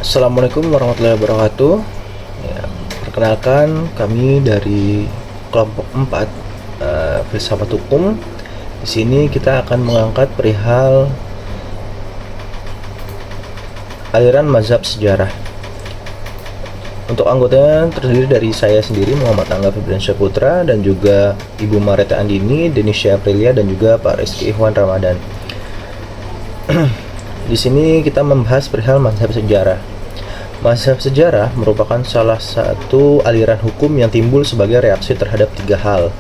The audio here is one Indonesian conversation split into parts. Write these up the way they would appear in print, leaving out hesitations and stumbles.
Assalamualaikum warahmatullahi wabarakatuh. Ya, perkenalkan kami dari kelompok 4 filsafat hukum. Di sini kita akan mengangkat perihal aliran mazhab sejarah. Untuk anggotanya terdiri dari saya sendiri, Muhammad Angga Febriansyah Putra, dan juga Ibu Mareta Andini, Denisha Aprilia, dan juga Pak Rizky Ikhwan Ramadan. Di sini kita membahas perihal mazhab sejarah. Mazhab sejarah merupakan salah satu aliran hukum yang timbul sebagai reaksi terhadap 3 hal.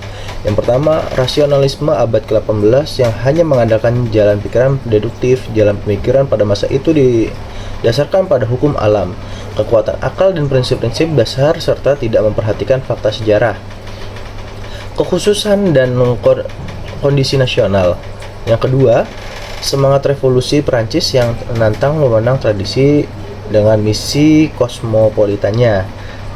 Yang pertama, rasionalisme abad ke-18 yang hanya mengandalkan jalan pikiran deduktif. Jalan pemikiran pada masa itu didasarkan pada hukum alam, kekuatan akal dan prinsip-prinsip dasar, serta tidak memperhatikan fakta sejarah, kekhususan dan kondisi nasional. Yang kedua, semangat revolusi Perancis yang menantang wewenang tradisi dengan misi kosmopolitannya.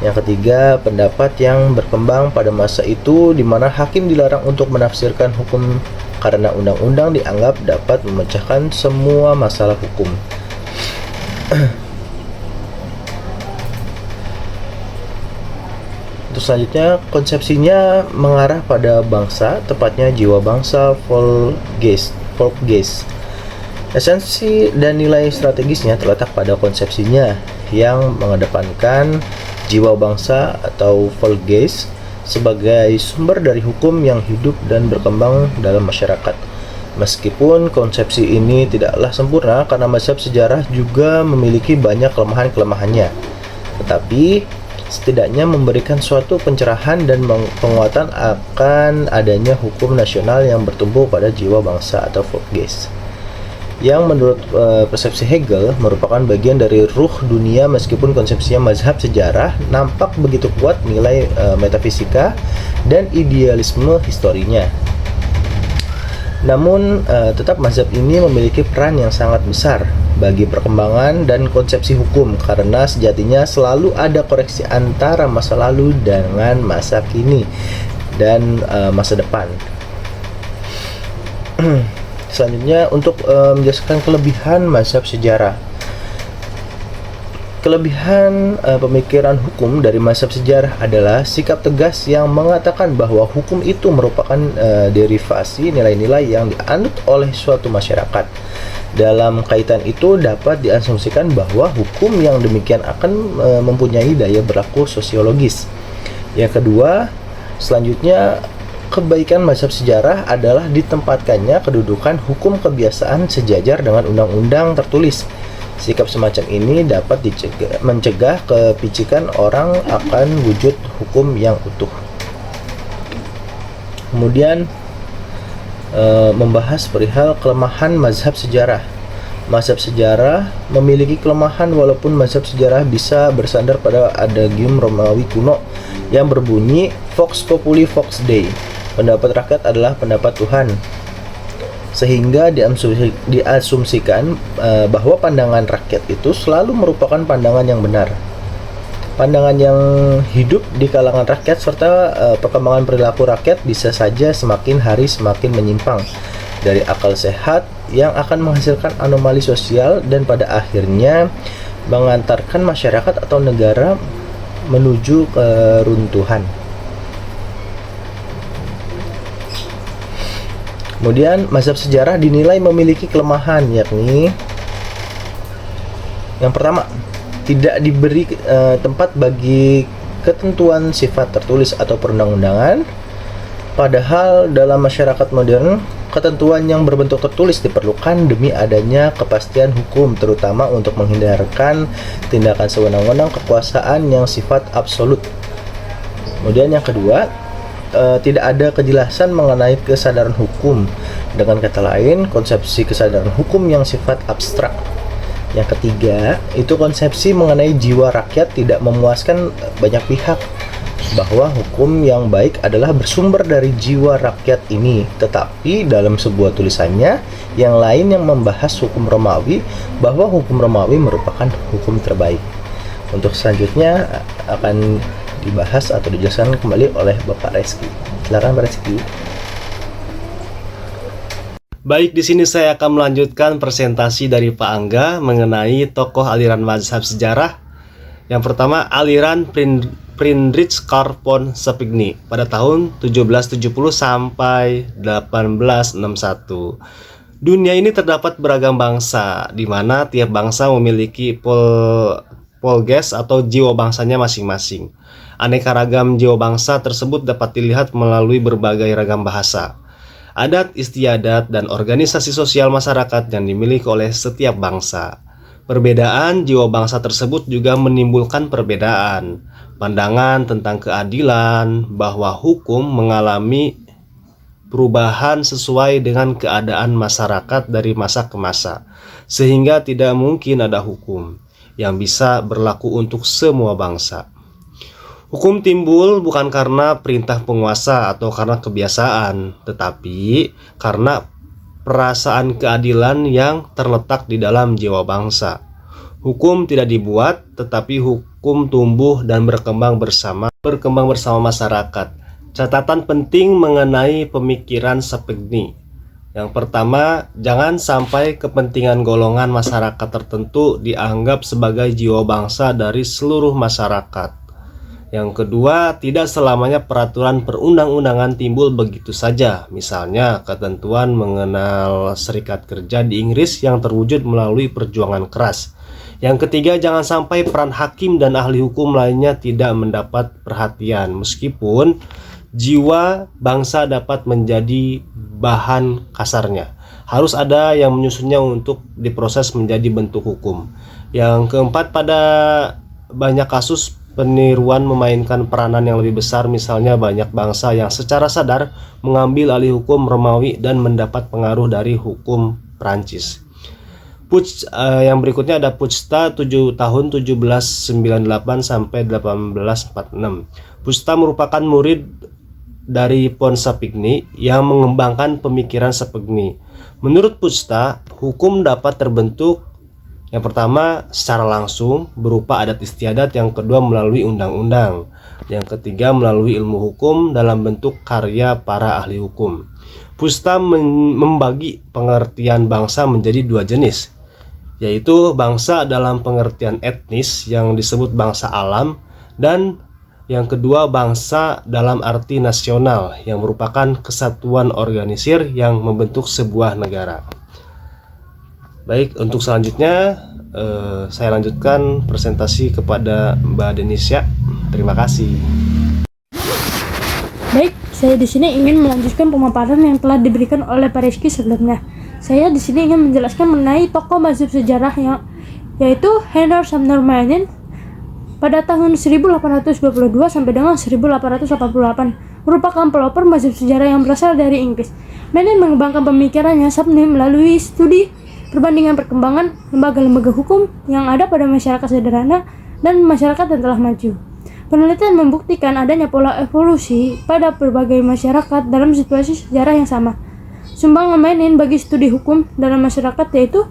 Yang ketiga, pendapat yang berkembang pada masa itu di mana hakim dilarang untuk menafsirkan hukum karena undang-undang dianggap dapat memecahkan semua masalah hukum. Untuk selanjutnya, konsepsinya mengarah pada bangsa, tepatnya jiwa bangsa, Volksgeist. Esensi dan nilai strategisnya terletak pada konsepsinya yang mengedepankan jiwa bangsa atau Volksgeist sebagai sumber dari hukum yang hidup dan berkembang dalam masyarakat. Meskipun konsepsi ini tidaklah sempurna karena mazhab sejarah juga memiliki banyak kelemahan-kelemahannya, tetapi setidaknya memberikan suatu pencerahan dan penguatan akan adanya hukum nasional yang bertumbuh pada jiwa bangsa atau Volksgeist, yang menurut persepsi Hegel merupakan bagian dari ruh dunia. Meskipun konsepsinya mazhab sejarah nampak begitu kuat nilai metafisika dan idealisme historinya, namun tetap mazhab ini memiliki peran yang sangat besar bagi perkembangan dan konsepsi hukum, karena sejatinya selalu ada koreksi antara masa lalu dengan masa kini dan masa depan. Selanjutnya, untuk menjelaskan kelebihan mazhab sejarah. Kelebihan pemikiran hukum dari mazhab sejarah adalah sikap tegas yang mengatakan bahwa hukum itu merupakan derivasi nilai-nilai yang dianut oleh suatu masyarakat. Dalam kaitan itu dapat diasumsikan bahwa hukum yang demikian akan mempunyai daya berlaku sosiologis. Yang kedua, selanjutnya, kebaikan mazhab sejarah adalah ditempatkannya kedudukan hukum kebiasaan sejajar dengan undang-undang tertulis. Sikap semacam ini dapat mencegah kepicikan orang akan wujud hukum yang utuh. Kemudian membahas perihal kelemahan mazhab sejarah. Mazhab sejarah memiliki kelemahan walaupun mazhab sejarah bisa bersandar pada adagium Romawi kuno yang berbunyi Vox Populi Vox Dei. Pendapat rakyat adalah pendapat Tuhan, sehingga diasumsikan bahwa pandangan rakyat itu selalu merupakan pandangan yang benar. Pandangan yang hidup di kalangan rakyat serta perkembangan perilaku rakyat bisa saja semakin hari semakin menyimpang dari akal sehat yang akan menghasilkan anomali sosial dan pada akhirnya mengantarkan masyarakat atau negara menuju keruntuhan. Kemudian mazhab sejarah dinilai memiliki kelemahan, yakni yang pertama, tidak diberi tempat bagi ketentuan sifat tertulis atau perundang-undangan. Padahal dalam masyarakat modern, ketentuan yang berbentuk tertulis diperlukan demi adanya kepastian hukum, terutama untuk menghindarkan tindakan sewenang-wenang kekuasaan yang sifat absolut. Kemudian yang kedua, tidak ada kejelasan mengenai kesadaran hukum. Dengan kata lain, konsepsi kesadaran hukum yang sifat abstrak. Yang ketiga, itu konsepsi mengenai jiwa rakyat tidak memuaskan banyak pihak, bahwa hukum yang baik adalah bersumber dari jiwa rakyat ini. Tetapi dalam sebuah tulisannya yang lain yang membahas hukum Romawi, bahwa hukum Romawi merupakan hukum terbaik. Untuk selanjutnya akan dibahas atau dijelaskan kembali oleh Bapak Rizky. Silakan Pak Rizky. Baik, di sini saya akan melanjutkan presentasi dari Pak Angga mengenai tokoh aliran mazhab sejarah. Yang pertama, aliran Friedrich Karl von Savigny pada tahun 1770 sampai 1861. Dunia ini terdapat beragam bangsa, di mana tiap bangsa memiliki polges atau jiwa bangsanya masing-masing. Aneka ragam jiwa bangsa tersebut dapat dilihat melalui berbagai ragam bahasa, adat istiadat, dan organisasi sosial masyarakat yang dimiliki oleh setiap bangsa. Perbedaan jiwa bangsa tersebut juga menimbulkan perbedaan pandangan tentang keadilan, bahwa hukum mengalami perubahan sesuai dengan keadaan masyarakat dari masa ke masa, sehingga tidak mungkin ada hukum yang bisa berlaku untuk semua bangsa. Hukum timbul bukan karena perintah penguasa atau karena kebiasaan, tetapi karena perasaan keadilan yang terletak di dalam jiwa bangsa. Hukum tidak dibuat, tetapi hukum tumbuh dan berkembang bersama masyarakat. Catatan penting mengenai pemikiran Savigny. Yang pertama, jangan sampai kepentingan golongan masyarakat tertentu dianggap sebagai jiwa bangsa dari seluruh masyarakat. Yang kedua, tidak selamanya peraturan perundang-undangan timbul begitu saja. Misalnya, ketentuan mengenal serikat kerja di Inggris yang terwujud melalui perjuangan keras. Yang ketiga, jangan sampai peran hakim dan ahli hukum lainnya tidak mendapat perhatian, meskipun jiwa bangsa dapat menjadi bahan kasarnya. Harus ada yang menyusunnya untuk diproses menjadi bentuk hukum. Yang keempat, pada banyak kasus peniruan memainkan peranan yang lebih besar. Misalnya banyak bangsa yang secara sadar mengambil alih hukum Romawi dan mendapat pengaruh dari hukum Prancis. Yang berikutnya ada Pusta tahun 1798 sampai 1846. Pusta merupakan murid dari von Savigny yang mengembangkan pemikiran Savigny. Menurut Pusta, hukum dapat terbentuk yang pertama secara langsung berupa adat istiadat, yang kedua melalui undang-undang, yang ketiga melalui ilmu hukum dalam bentuk karya para ahli hukum. Pusta membagi pengertian bangsa menjadi dua jenis, yaitu bangsa dalam pengertian etnis yang disebut bangsa alam, dan yang kedua bangsa dalam arti nasional yang merupakan kesatuan organisir yang membentuk sebuah negara. Baik, untuk selanjutnya saya lanjutkan presentasi kepada Mbak Denisya. Terima kasih. Baik, saya di sini ingin melanjutkan pemaparan yang telah diberikan oleh Pak Rizky sebelumnya. Saya di sini ingin menjelaskan mengenai tokoh mazhab sejarah yaitu Henry Sumner Manning pada tahun 1822 sampai dengan 1888, merupakan pelopor mazhab sejarah yang berasal dari Inggris. Manning mengembangkan pemikirannya Savigny melalui studi perbandingan perkembangan lembaga-lembaga hukum yang ada pada masyarakat sederhana dan masyarakat yang telah maju. Penelitian membuktikan adanya pola evolusi pada berbagai masyarakat dalam situasi sejarah yang sama. Sumbangan Manning bagi studi hukum dalam masyarakat yaitu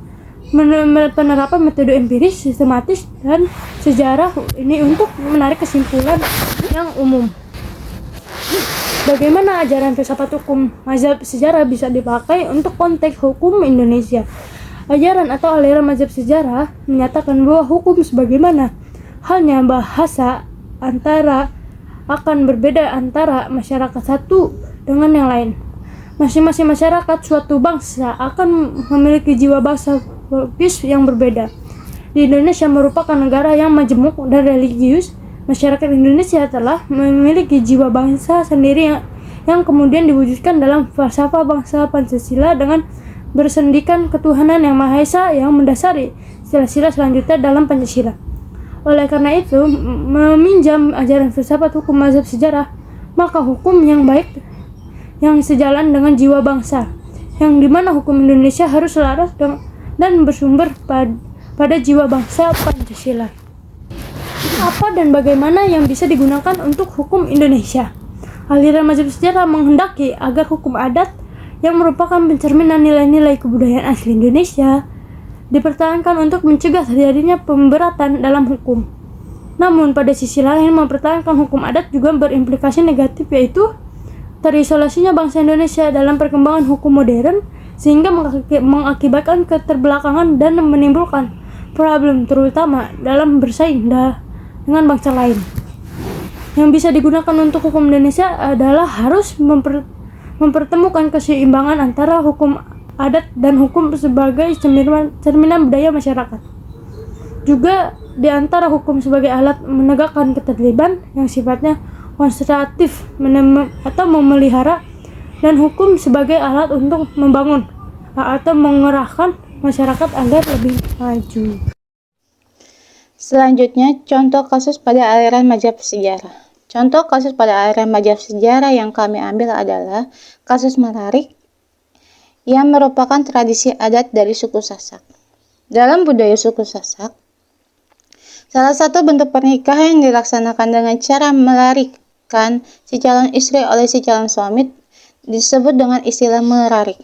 penerapan metode empiris, sistematis, dan sejarah ini untuk menarik kesimpulan yang umum. Bagaimana ajaran filsafat hukum mazhab sejarah bisa dipakai untuk konteks hukum Indonesia? Ajaran atau aliran mazhab sejarah menyatakan bahwa hukum sebagaimana halnya bahasa akan berbeda antara masyarakat satu dengan yang lain. Masing-masing masyarakat suatu bangsa akan memiliki jiwa bangsa yang berbeda. Di Indonesia merupakan negara yang majemuk dan religius. Masyarakat Indonesia telah memiliki jiwa bangsa sendiri yang kemudian diwujudkan dalam falsafah bangsa Pancasila dengan bersendikan ketuhanan yang Maha Esa yang mendasari sila-sila selanjutnya dalam Pancasila. Oleh karena itu, meminjam ajaran filsafat hukum mazhab sejarah, maka hukum yang baik yang sejalan dengan jiwa bangsa, yang dimana hukum Indonesia harus selaras dan bersumber pada jiwa bangsa Pancasila. Apa dan bagaimana yang bisa digunakan untuk hukum Indonesia? Aliran mazhab sejarah menghendaki agar hukum adat yang merupakan pencerminan nilai-nilai kebudayaan asli Indonesia dipertahankan untuk mencegah terjadinya pemberatan dalam hukum. Namun pada sisi lain, mempertahankan hukum adat juga berimplikasi negatif, yaitu terisolasinya bangsa Indonesia dalam perkembangan hukum modern sehingga mengakibatkan keterbelakangan dan menimbulkan problem terutama dalam bersaing dengan bangsa lain. Yang bisa digunakan untuk hukum Indonesia adalah harus mempertemukan keseimbangan antara hukum adat dan hukum sebagai cerminan budaya masyarakat. Juga di antara hukum sebagai alat menegakkan ketertiban yang sifatnya konservatif atau memelihara, dan hukum sebagai alat untuk membangun atau mengerahkan masyarakat agar lebih maju. Selanjutnya, contoh kasus pada aliran mazhab sejarah. Contoh kasus pada aliran mazhab sejarah yang kami ambil adalah kasus Melarik yang merupakan tradisi adat dari suku Sasak. Dalam budaya suku Sasak, salah satu bentuk pernikahan yang dilaksanakan dengan cara melarikan si calon istri oleh si calon suami disebut dengan istilah merarik.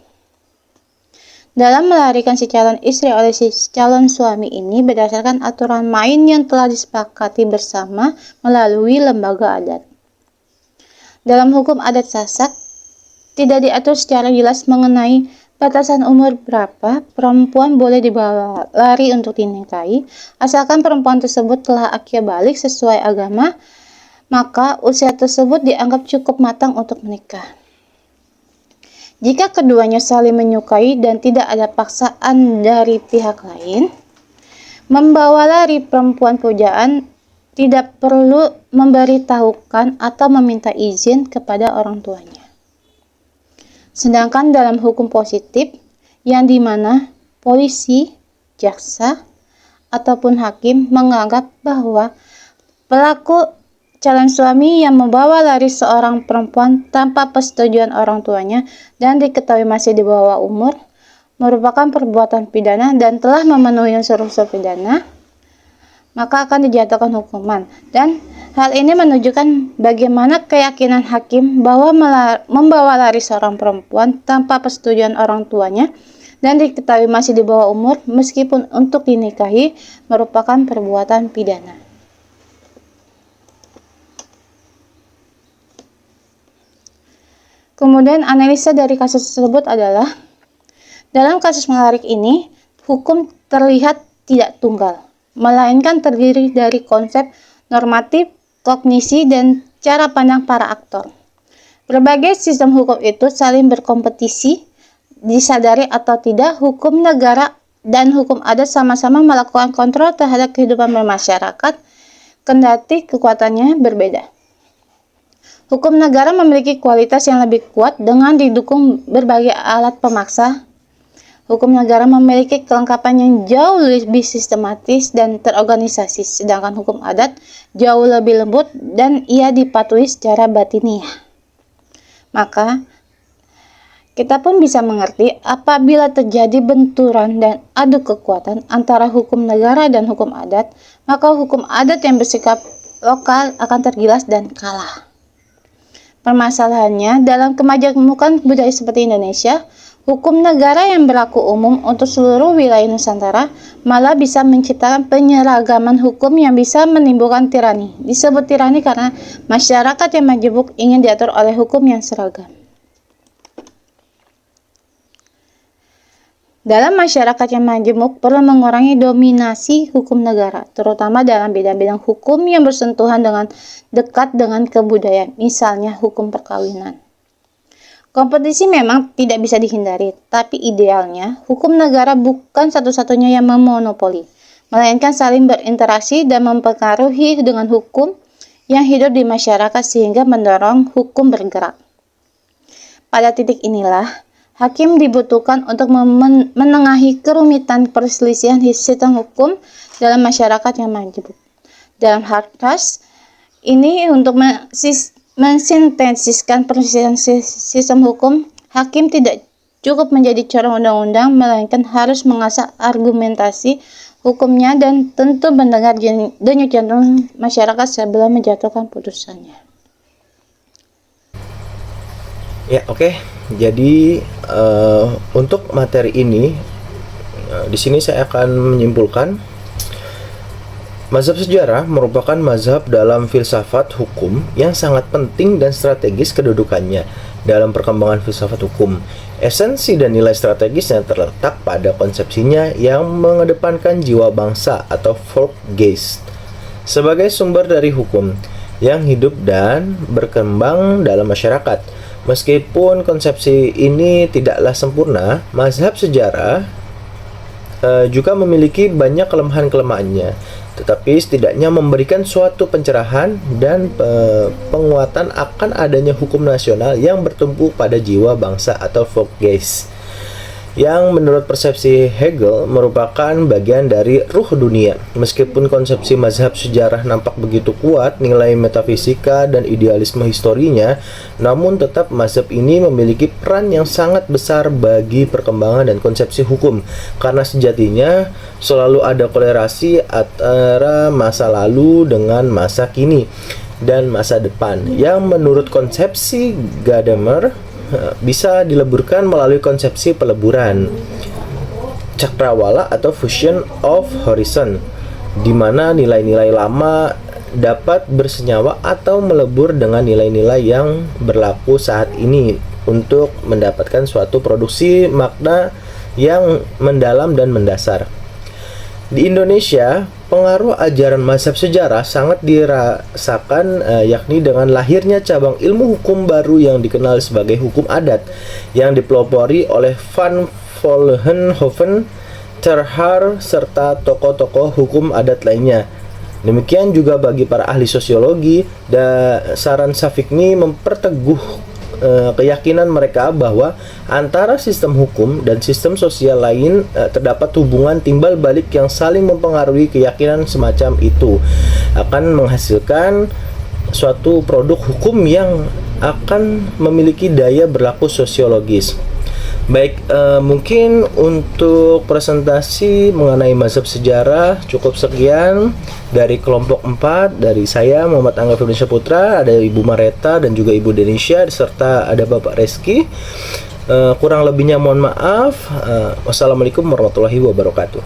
Dalam melarikan si calon istri oleh si calon suami ini berdasarkan aturan main yang telah disepakati bersama melalui lembaga adat. Dalam hukum adat Sasak, tidak diatur secara jelas mengenai batasan umur berapa perempuan boleh dibawa lari untuk dinikahi, asalkan perempuan tersebut telah akil balik sesuai agama, maka usia tersebut dianggap cukup matang untuk menikah. Jika keduanya saling menyukai dan tidak ada paksaan dari pihak lain, membawa lari perempuan pujaan tidak perlu memberitahukan atau meminta izin kepada orang tuanya. Sedangkan dalam hukum positif, yang dimana polisi, jaksa, ataupun hakim menganggap bahwa pelaku calon suami yang membawa lari seorang perempuan tanpa persetujuan orang tuanya dan diketahui masih di bawah umur merupakan perbuatan pidana dan telah memenuhi unsur-unsur pidana, maka akan dijatuhkan hukuman. Dan hal ini menunjukkan bagaimana keyakinan hakim bahwa membawa lari seorang perempuan tanpa persetujuan orang tuanya dan diketahui masih di bawah umur meskipun untuk dinikahi merupakan perbuatan pidana. Kemudian analisa dari kasus tersebut adalah, dalam kasus Melarik ini, hukum terlihat tidak tunggal, melainkan terdiri dari konsep normatif, kognisi, dan cara pandang para aktor. Berbagai sistem hukum itu saling berkompetisi, disadari atau tidak, hukum negara dan hukum adat sama-sama melakukan kontrol terhadap kehidupan bermasyarakat, kendati kekuatannya berbeda. Hukum negara memiliki kualitas yang lebih kuat dengan didukung berbagai alat pemaksa. Hukum negara memiliki kelengkapan yang jauh lebih sistematis dan terorganisasi, sedangkan hukum adat jauh lebih lembut dan ia dipatuhi secara batiniah. Maka, kita pun bisa mengerti apabila terjadi benturan dan adu kekuatan antara hukum negara dan hukum adat, maka hukum adat yang bersikap lokal akan tergilas dan kalah. Permasalahannya, dalam kemajemukan budaya seperti Indonesia, hukum negara yang berlaku umum untuk seluruh wilayah Nusantara malah bisa menciptakan penyeragaman hukum yang bisa menimbulkan tirani. Disebut tirani karena masyarakat yang majemuk ingin diatur oleh hukum yang seragam. Dalam masyarakat yang majemuk perlu mengurangi dominasi hukum negara, terutama dalam bidang-bidang hukum yang bersentuhan dengan dekat dengan kebudayaan, misalnya hukum perkawinan. Kompetisi memang tidak bisa dihindari, tapi idealnya hukum negara bukan satu-satunya yang memonopoli, melainkan saling berinteraksi dan mempengaruhi dengan hukum yang hidup di masyarakat sehingga mendorong hukum bergerak. Pada titik inilah, hakim dibutuhkan untuk menengahi kerumitan perselisihan sistem hukum dalam masyarakat yang majemuk. Dalam Hartas ini untuk mensintesiskan perselisihan sistem hukum, hakim tidak cukup menjadi corong undang-undang, melainkan harus mengasah argumentasi hukumnya dan tentu mendengar denyut jantung masyarakat sebelum menjatuhkan putusannya. Ya, oke. Jadi untuk materi ini di sini saya akan menyimpulkan Mazhab sejarah merupakan mazhab dalam filsafat hukum yang sangat penting dan strategis kedudukannya dalam perkembangan filsafat hukum. Esensi dan nilai strategisnya terletak pada konsepsinya yang mengedepankan jiwa bangsa atau Volksgeist sebagai sumber dari hukum yang hidup dan berkembang dalam masyarakat. Meskipun konsepsi ini tidaklah sempurna, mazhab sejarah juga memiliki banyak kelemahan-kelemahannya, tetapi setidaknya memberikan suatu pencerahan dan penguatan akan adanya hukum nasional yang bertumpu pada jiwa bangsa atau Volksgeist, yang menurut persepsi Hegel merupakan bagian dari ruh dunia. Meskipun konsepsi mazhab sejarah nampak begitu kuat nilai metafisika dan idealisme historinya, namun tetap mazhab ini memiliki peran yang sangat besar bagi perkembangan dan konsepsi hukum, karena sejatinya selalu ada kolerasi antara masa lalu dengan masa kini dan masa depan, yang menurut konsepsi Gadamer bisa dileburkan melalui konsepsi peleburan cakrawala atau fusion of horizon, di mana nilai-nilai lama dapat bersenyawa atau melebur dengan nilai-nilai yang berlaku saat ini untuk mendapatkan suatu produksi makna yang mendalam dan mendasar. Di Indonesia, pengaruh ajaran mazhab sejarah sangat dirasakan, yakni dengan lahirnya cabang ilmu hukum baru yang dikenal sebagai hukum adat, yang dipelopori oleh Van Vollenhoven, Terhar, serta tokoh-tokoh hukum adat lainnya. Demikian juga bagi para ahli sosiologi, Saran Safikni memperteguh keyakinan mereka bahwa antara sistem hukum dan sistem sosial lain terdapat hubungan timbal balik yang saling mempengaruhi. Keyakinan semacam itu akan menghasilkan suatu produk hukum yang akan memiliki daya berlaku sosiologis. Baik, mungkin untuk presentasi mengenai mazhab sejarah cukup sekian dari kelompok 4, dari saya Muhammad Angga Firmansyah Putra, ada Ibu Mareta dan juga Ibu Denisha, serta ada Bapak Reski. Kurang lebihnya mohon maaf. Wassalamualaikum warahmatullahi wabarakatuh.